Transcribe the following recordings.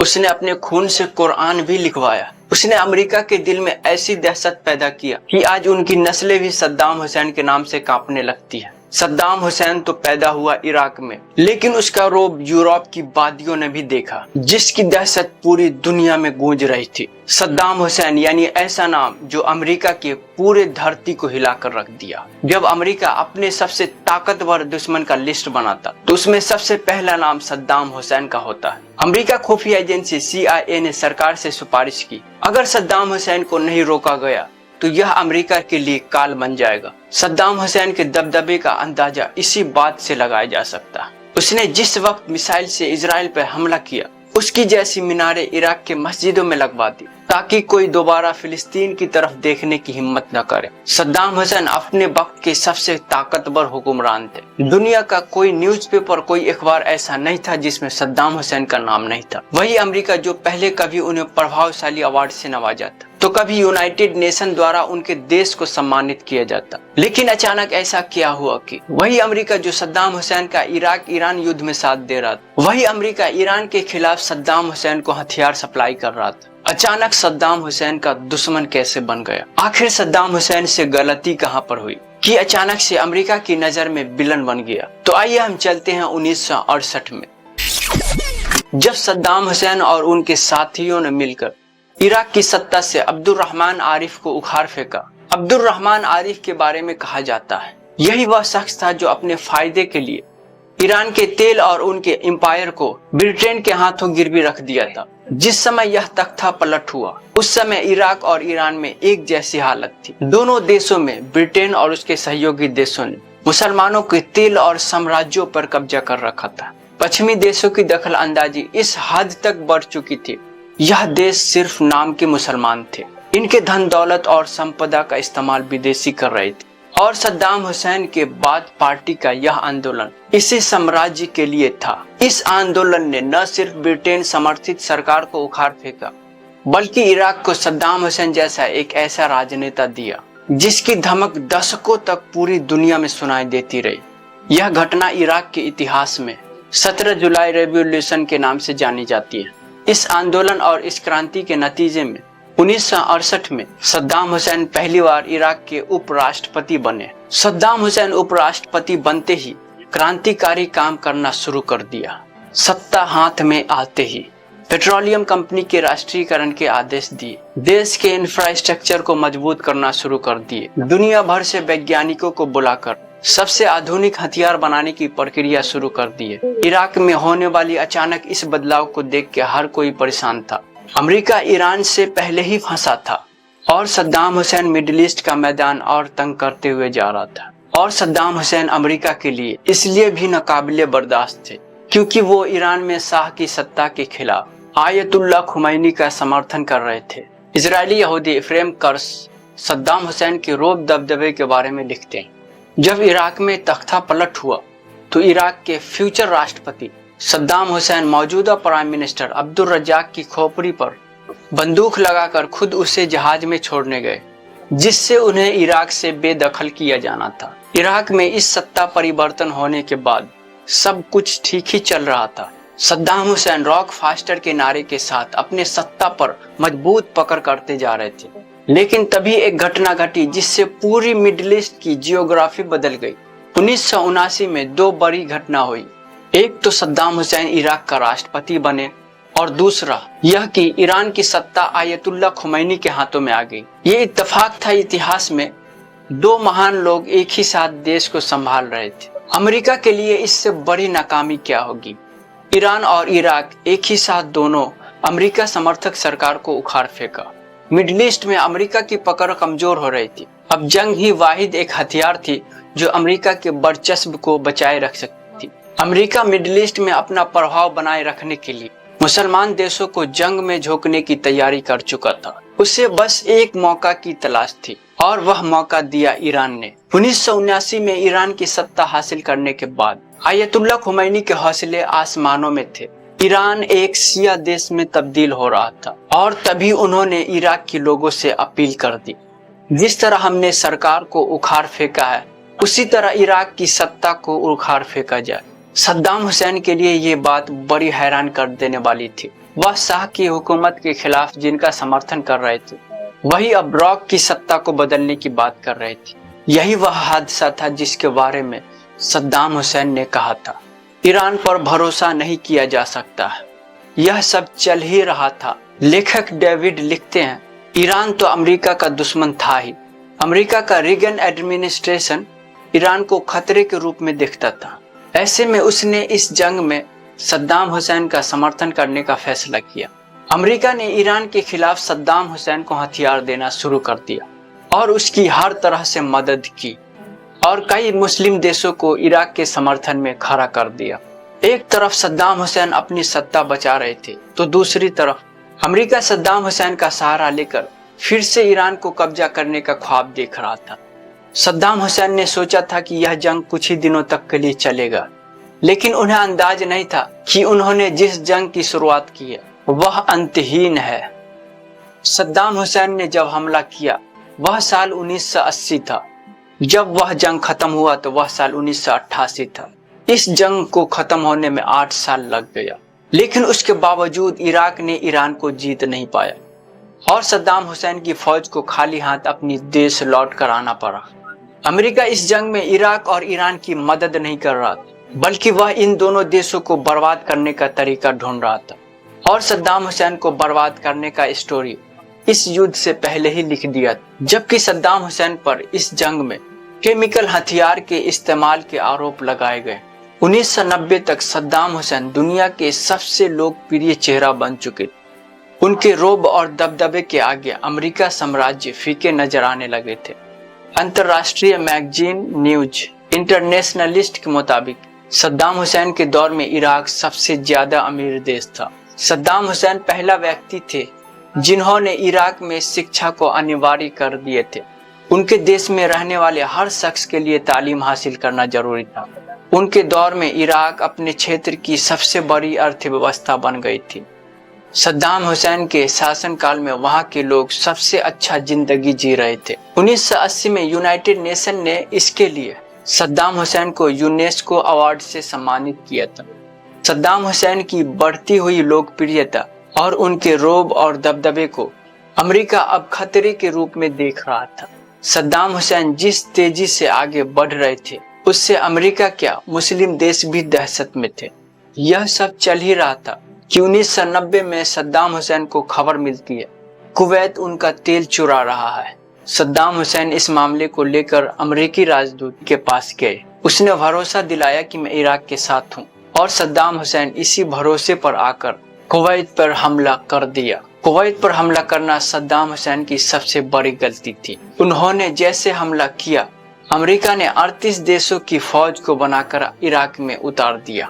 उसने अपने खून से कुरान भी लिखवाया। उसने अमेरिका के दिल में ऐसी दहशत पैदा किया कि आज उनकी नस्लें भी सद्दाम हुसैन के नाम से कांपने लगती है। सद्दाम हुसैन तो पैदा हुआ इराक में, लेकिन उसका रौब यूरोप की वादियों ने भी देखा, जिसकी दहशत पूरी दुनिया में गूंज रही थी। सद्दाम हुसैन यानी ऐसा नाम जो अमेरिका के पूरे धरती को हिलाकर रख दिया। जब अमेरिका अपने सबसे ताकतवर दुश्मन का लिस्ट बनाता तो उसमें सबसे पहला नाम सद्दाम हुसैन का होता है। अमेरिका खुफिया एजेंसी CIA ने सरकार से सिफारिश की, अगर सद्दाम हुसैन को नहीं रोका गया तो यह अमेरिका के लिए काल बन जाएगा। सद्दाम हुसैन के दबदबे का अंदाजा इसी बात से लगाया जा सकता है। उसने जिस वक्त मिसाइल से इजराइल पर हमला किया, उसकी जैसी मीनारें इराक के मस्जिदों में लगवा दी ताकि कोई दोबारा फिलिस्तीन की तरफ देखने की हिम्मत न करे। सद्दाम हुसैन अपने वक्त के सबसे ताकतवर हुक्मरान थे। दुनिया का कोई न्यूज़पेपर, कोई अखबार ऐसा नहीं था जिसमें सद्दाम हुसैन का नाम नहीं था। वही अमेरिका जो पहले कभी उन्हें प्रभावशाली अवार्ड से नवाजा था तो कभी यूनाइटेड नेशन द्वारा उनके देश को सम्मानित किया जाता। लेकिन अचानक ऐसा क्या हुआ कि वही अमेरिका जो सद्दाम हुसैन का इराक ईरान युद्ध में साथ दे रहा था, वही अमेरिका ईरान के खिलाफ सद्दाम हुसैन को हथियार सप्लाई कर रहा था। अचानक सद्दाम हुसैन का दुश्मन कैसे बन गया? आखिर सद्दाम हुसैन से गलती कहां पर हुई कि अचानक से अमेरिका की नजर में विलन बन गया? तो आइए हम चलते हैं 1968 में, जब सद्दाम हुसैन और उनके साथियों ने मिलकर इराक की सत्ता से अब्दुल रहमान आरिफ को उखाड़ फेंका। अब्दुल रहमान आरिफ के बारे में कहा जाता है यही वह शख्स था जो अपने फायदे के लिए ईरान के तेल और उनके एम्पायर को ब्रिटेन के हाथों गिरवी रख दिया था। जिस समय यह तख्ता पलट हुआ उस समय इराक और ईरान में एक जैसी हालत थी। दोनों देशों में ब्रिटेन और उसके सहयोगी देशों ने मुसलमानों के तेल और साम्राज्यों पर कब्जा कर रखा था। पश्चिमी देशों की दखल अंदाजी इस हद तक बढ़ चुकी थी, यह देश सिर्फ नाम के मुसलमान थे। इनके धन दौलत और संपदा का इस्तेमाल विदेशी कर रहे थे और सद्दाम हुसैन के बाद पार्टी का यह आंदोलन इसी साम्राज्य के लिए था। इस आंदोलन ने न सिर्फ ब्रिटेन समर्थित सरकार को उखाड़ फेंका, बल्कि इराक को सद्दाम हुसैन जैसा एक ऐसा राजनेता दिया जिसकी धमक दशकों तक पूरी दुनिया में सुनाई देती रही। यह घटना इराक के इतिहास में 17 जुलाई रेवोल्यूशन के नाम से जानी जाती है। इस आंदोलन और इस क्रांति के नतीजे में 1968 में सद्दाम हुसैन पहली बार इराक के उपराष्ट्रपति बने। सद्दाम हुसैन उपराष्ट्रपति बनते ही क्रांतिकारी काम करना शुरू कर दिया। सत्ता हाथ में आते ही पेट्रोलियम कंपनी के राष्ट्रीयकरण के आदेश दिए, देश के इंफ्रास्ट्रक्चर को मजबूत करना शुरू कर दिए, दुनिया भर से वैज्ञानिकों को बुलाकर सबसे आधुनिक हथियार बनाने की प्रक्रिया शुरू कर दी। इराक में होने वाली अचानक इस बदलाव को देख के हर कोई परेशान था। अमेरिका ईरान से पहले ही फंसा था और सद्दाम हुसैन मिडिल ईस्ट का मैदान और तंग करते हुए जा रहा था। और सद्दाम हुसैन अमेरिका के लिए इसलिए भी नाकाबिले बर्दाश्त थे क्योंकि वो ईरान में शाह की सत्ता के खिलाफ आयतुल्लाह खुमैनी का समर्थन कर रहे थे। इजरायली यहूदी इफ्रेम कर्स सद्दाम हुसैन के रौब दबदबे के बारे में लिखते हैं, जब इराक में तख्ता पलट हुआ तो इराक के फ्यूचर राष्ट्रपति सद्दाम हुसैन मौजूदा प्राइम मिनिस्टर अब्दुल रज्जाक की खोपड़ी पर बंदूक लगाकर खुद उसे जहाज में छोड़ने गए, जिससे उन्हें इराक से बेदखल किया जाना था। इराक में इस सत्ता परिवर्तन होने के बाद सब कुछ ठीक ही चल रहा था। सद्दाम हुसैन रॉक फास्टर के नारे के साथ अपने सत्ता पर मजबूत पकड़ करते जा रहे थे। लेकिन तभी एक घटना घटी जिससे पूरी मिडिल ईस्ट की जियोग्राफी बदल गई। 1979 में दो बड़ी घटना हुई। एक तो सद्दाम हुसैन इराक का राष्ट्रपति बने और दूसरा यह कि ईरान की सत्ता आयतुल्लाह खुमैनी के हाथों में आ गई। ये इत्तेफाक था इतिहास में, दो महान लोग एक ही साथ देश को संभाल रहे थे। अमेरिका के लिए इससे बड़ी नाकामी क्या होगी? ईरान और इराक एक ही साथ दोनों अमेरिका समर्थक सरकार को उखाड़ फेंका। मिडिल ईस्ट में अमेरिका की पकड़ कमजोर हो रही थी। अब जंग ही वाहिद एक हथियार थी जो अमेरिका के वर्चस्व को बचाए रख सकती थी। अमेरिका मिडिल ईस्ट में अपना प्रभाव बनाए रखने के लिए मुसलमान देशों को जंग में झोंकने की तैयारी कर चुका था। उसे बस एक मौका की तलाश थी और वह मौका दिया ईरान ने। 1979 में ईरान की सत्ता हासिल करने के बाद आयतुल्लाह खुमैनी के हौसले आसमानों में थे। ईरान एक शिया देश में तब्दील हो रहा था और तभी उन्होंने इराक के लोगों से अपील कर दी, जिस तरह हमने सरकार को उखाड़ फेंका है उसी तरह इराक की सत्ता को उखाड़ फेंका जाए। सद्दाम हुसैन के लिए ये बात बड़ी हैरान कर देने वाली थी। वह शाह की हुकूमत के खिलाफ जिनका समर्थन कर रहे थे, वही अब इराक की सत्ता को बदलने की बात कर रहे थे। यही वह हादसा था जिसके बारे में सद्दाम हुसैन ने कहा था, ईरान पर भरोसा नहीं किया जा सकता। यह सब चल ही रहा था। लेखक डेविड लिखते हैं, ईरान तो अमेरिका का दुश्मन था ही। अमेरिका का रीगन एडमिनिस्ट्रेशन ईरान को खतरे के रूप में देखता था। ऐसे में उसने इस जंग में सद्दाम हुसैन का समर्थन करने का फैसला किया। अमेरिका ने ईरान के खिलाफ सद्दाम हुसैन को हथियार देना शुरू कर दिया और उसकी हर तरह से मदद की और कई मुस्लिम देशों को इराक के समर्थन में खड़ा कर दिया। एक तरफ सद्दाम हुसैन अपनी सत्ता बचा रहे थे तो दूसरी तरफ अमेरिका सद्दाम हुसैन का सहारा लेकर फिर से ईरान को कब्जा करने का ख्वाब देख रहा था। सद्दाम हुसैन ने सोचा था कि यह जंग कुछ ही दिनों तक के लिए चलेगा, लेकिन उन्हें अंदाज नहीं था कि उन्होंने जिस जंग की शुरुआत की है वह अंतहीन है। सद्दाम हुसैन ने जब हमला किया वह साल 1980 था। जब वह जंग खत्म हुआ तो वह साल 1988 था। इस जंग को खत्म होने में 8 साल लग गया, लेकिन उसके बावजूद इराक ने ईरान को जीत नहीं पाया और सद्दाम हुसैन की फौज को खाली हाथ अपनी देश लौट कर आना पड़ा। अमेरिका इस जंग में इराक और ईरान की मदद नहीं कर रहा था, बल्कि वह इन दोनों देशों को बर्बाद करने का तरीका ढूंढ रहा था और सद्दाम हुसैन को बर्बाद करने का स्टोरी इस युद्ध से पहले ही लिख दिया। जबकि सद्दाम हुसैन पर इस जंग में केमिकल हथियार के इस्तेमाल के आरोप लगाए गए। 1990 तक सद्दाम हुसैन दुनिया के सबसे लोकप्रिय चेहरा बन चुके। उनके रोब और दबदबे के आगे अमेरिका साम्राज्य फीके नजर आने लगे थे। अंतर्राष्ट्रीय मैगजीन न्यूज इंटरनेशनलिस्ट के मुताबिक सद्दाम हुसैन के दौर में इराक सबसे ज्यादा अमीर देश था। सद्दाम हुसैन पहला व्यक्ति थे जिन्होंने इराक में शिक्षा को अनिवार्य कर दिए थे। उनके देश में रहने वाले हर शख्स के लिए तालीम हासिल करना जरूरी था। उनके दौर में इराक अपने क्षेत्र की सबसे बड़ी अर्थव्यवस्था बन गई थी। सद्दाम हुसैन के शासनकाल में वहां के लोग सबसे अच्छा जिंदगी जी रहे थे। 1980 में यूनाइटेड नेशन ने इसके लिए सद्दाम हुसैन को यूनेस्को अवार्ड से सम्मानित किया था। सद्दाम हुसैन की बढ़ती हुई लोकप्रियता और उनके रोब और दबदबे को अमेरिका अब खतरे के रूप में देख रहा था। सद्दाम हुसैन जिस तेजी से आगे बढ़ रहे थे उससे अमेरिका क्या मुस्लिम देश भी दहशत में थे। यह सब चल ही रहा था कि 1990 में सद्दाम हुसैन को खबर मिलती है कुवैत उनका तेल चुरा रहा है। सद्दाम हुसैन इस मामले को लेकर अमेरिकी राजदूत के पास गए। उसने भरोसा दिलाया कि मैं इराक के साथ हूँ और सद्दाम हुसैन इसी भरोसे पर आकर कुवैत पर हमला कर दिया। कुवैत पर हमला करना सद्दाम हुसैन की सबसे बड़ी गलती थी। उन्होंने जैसे हमला किया अमेरिका ने 38 देशों की फौज को बनाकर इराक में उतार दिया।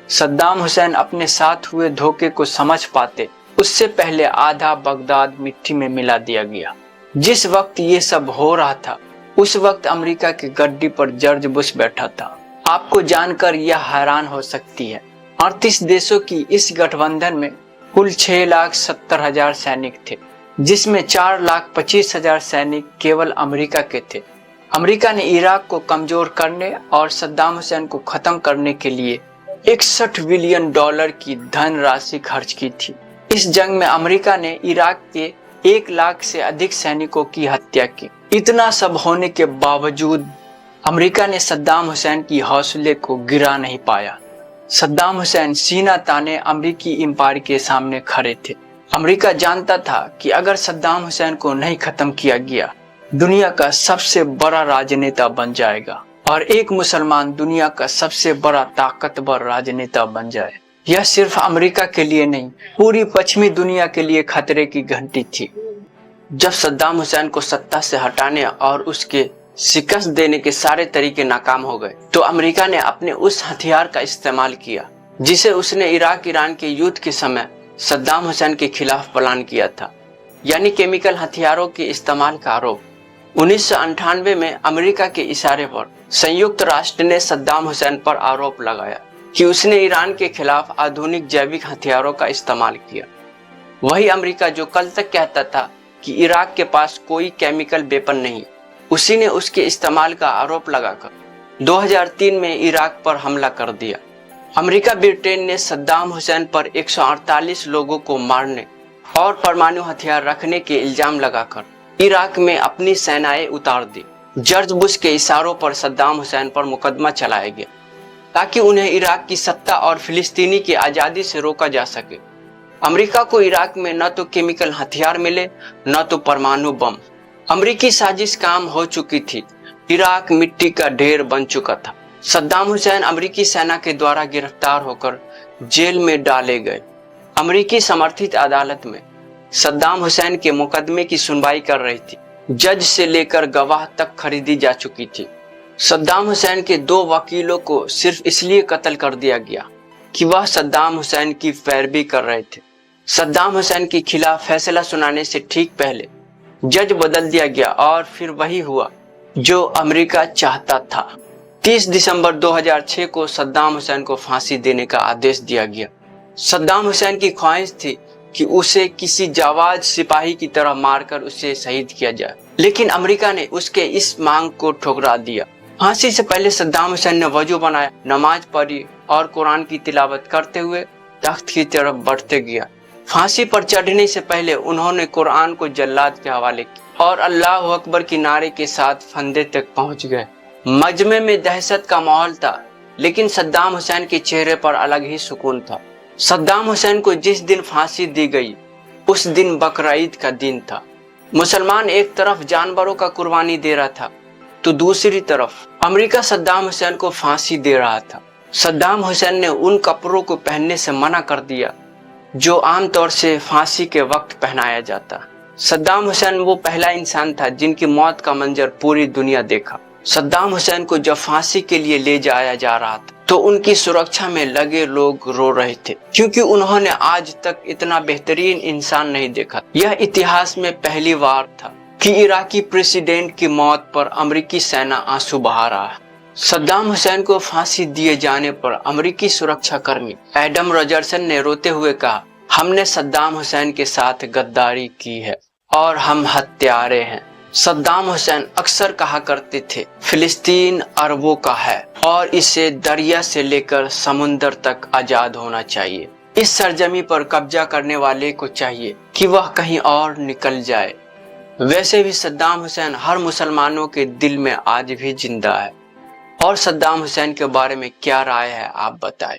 सद्दाम हुसैन अपने साथ हुए धोखे को समझ पाते उससे पहले आधा बगदाद मिट्टी में मिला दिया गया। जिस वक्त ये सब हो रहा था उस वक्त अमेरिका की गद्दी पर जॉर्ज बुश बैठा था। आपको जानकर यह हैरान हो सकती है 38 देशों की इस गठबंधन में कुल 6,70,000 सैनिक थे, जिसमें 4,25,000 सैनिक केवल अमेरिका के थे। अमेरिका ने इराक को कमजोर करने और सद्दाम हुसैन को खत्म करने के लिए $61 बिलियन की धनराशि खर्च की थी। इस जंग में अमेरिका ने इराक के 1 लाख से अधिक सैनिकों की हत्या की। इतना सब होने के बावजूद अमेरिका ने सद्दाम हुसैन की हौसले को गिरा नहीं पाया। सद्दाम हुसैन सीना ताने अमेरिकी एम्पायर के सामने खड़े थे। अमेरिका जानता था कि अगर सद्दाम हुसैन को नहीं खत्म किया गया दुनिया का सबसे बड़ा राजनेता बन जाएगा और एक मुसलमान दुनिया का सबसे बड़ा ताकतवर राजनेता बन जाए। यह सिर्फ अमेरिका के लिए नहीं पूरी पश्चिमी दुनिया के लिए खतरे की घंटी थी। जब सद्दाम हुसैन को सत्ता से हटाने और उसके शिकस्त देने के सारे तरीके नाकाम हो गए तो अमेरिका ने अपने उस हथियार का इस्तेमाल किया जिसे उसने इराक ईरान के युद्ध के समय सद्दाम हुसैन के खिलाफ प्लान किया था, यानी केमिकल हथियारों के इस्तेमाल का आरोप। 1998 में अमेरिका के इशारे पर संयुक्त राष्ट्र ने सद्दाम हुसैन पर आरोप लगाया कि उसने ईरान के खिलाफ आधुनिक जैविक हथियारों का इस्तेमाल किया। वही अमेरिका जो कल तक कहता था कि इराक के पास कोई केमिकल वेपन नहीं, उसी ने उसके इस्तेमाल का आरोप लगाकर 2003 में इराक पर हमला कर दिया। अमेरिका ब्रिटेन ने सद्दाम हुसैन पर 148 लोगों को मारने और परमाणु हथियार रखने के इल्जाम लगाकर इराक में अपनी सेनाएं उतार दी। जॉर्ज बुश के इशारों पर सद्दाम हुसैन पर मुकदमा चलाया गया ताकि उन्हें इराक की सत्ता और फिलिस्तीनी की आज़ादी से रोका जा सके। अमेरिका को इराक में न तो केमिकल हथियार मिले न तो परमाणु बम। अमेरिकी साजिश काम हो चुकी थी। इराक मिट्टी का ढेर बन चुका था। सद्दाम हुसैन अमेरिकी सेना के द्वारा गिरफ्तार होकर जेल में डाले गए। अमेरिकी समर्थित अदालत में सद्दाम हुसैन के मुकदमे की सुनवाई कर रही थी। जज से लेकर गवाह तक खरीदी जा चुकी थी। सद्दाम हुसैन के 2 वकीलों को सिर्फ इसलिए कत्ल कर दिया गया कि वह सद्दाम हुसैन की पैरवी कर रहे थे। सद्दाम हुसैन के खिलाफ फैसला सुनाने से ठीक पहले जज बदल दिया गया और फिर वही हुआ जो अमेरिका चाहता था। 30 दिसंबर 2006 को सद्दाम हुसैन को फांसी देने का आदेश दिया गया। सद्दाम हुसैन की ख्वाहिश थी कि उसे किसी जाबाज सिपाही की तरह मारकर उसे शहीद किया जाए, लेकिन अमेरिका ने उसके इस मांग को ठुकरा दिया। फांसी से पहले सद्दाम हुसैन ने वजू बनाया, नमाज पढ़ी और कुरान की तिलावत करते हुए तख्त की तरफ बढ़ते गया। फांसी पर चढ़ने से पहले उन्होंने कुरान को जल्लाद के हवाले किया और अल्लाह अकबर के नारे के साथ फंदे तक पहुंच गए। मजमे में दहशत का माहौल था, लेकिन सद्दाम हुसैन के चेहरे पर अलग ही सुकून था। सद्दाम हुसैन को जिस दिन फांसी दी गई उस दिन बकरीद का दिन था। मुसलमान एक तरफ जानवरों का कुर्बानी दे रहा था तो दूसरी तरफ अमेरिका सद्दाम हुसैन को फांसी दे रहा था। सद्दाम हुसैन ने उन कपड़ों को पहनने से मना कर दिया जो आमतौर से फांसी के वक्त पहनाया जाता। सद्दाम हुसैन वो पहला इंसान था जिनकी मौत का मंजर पूरी दुनिया देखा। सद्दाम हुसैन को जब फांसी के लिए ले जाया जा रहा था तो उनकी सुरक्षा में लगे लोग रो रहे थे, क्योंकि उन्होंने आज तक इतना बेहतरीन इंसान नहीं देखा। यह इतिहास में पहली बार था कि इराकी प्रेसिडेंट की मौत पर अमेरिकी सेना आंसू बहा रहा है। सद्दाम हुसैन को फांसी दिए जाने पर अमेरिकी सुरक्षा कर्मी एडम रॉजर्सन ने रोते हुए कहा, हमने सद्दाम हुसैन के साथ गद्दारी की है और हम हत्यारे हैं। सद्दाम हुसैन अक्सर कहा करते थे, फिलिस्तीन अरबों का है और इसे दरिया से लेकर समुंदर तक आजाद होना चाहिए। इस सरजमी पर कब्जा करने वाले को चाहिए कि वह कहीं और निकल जाए। वैसे भी सद्दाम हुसैन हर मुसलमानों के दिल में आज भी जिंदा है। और सद्दाम हुसैन के बारे में क्या राय है, आप बताएं।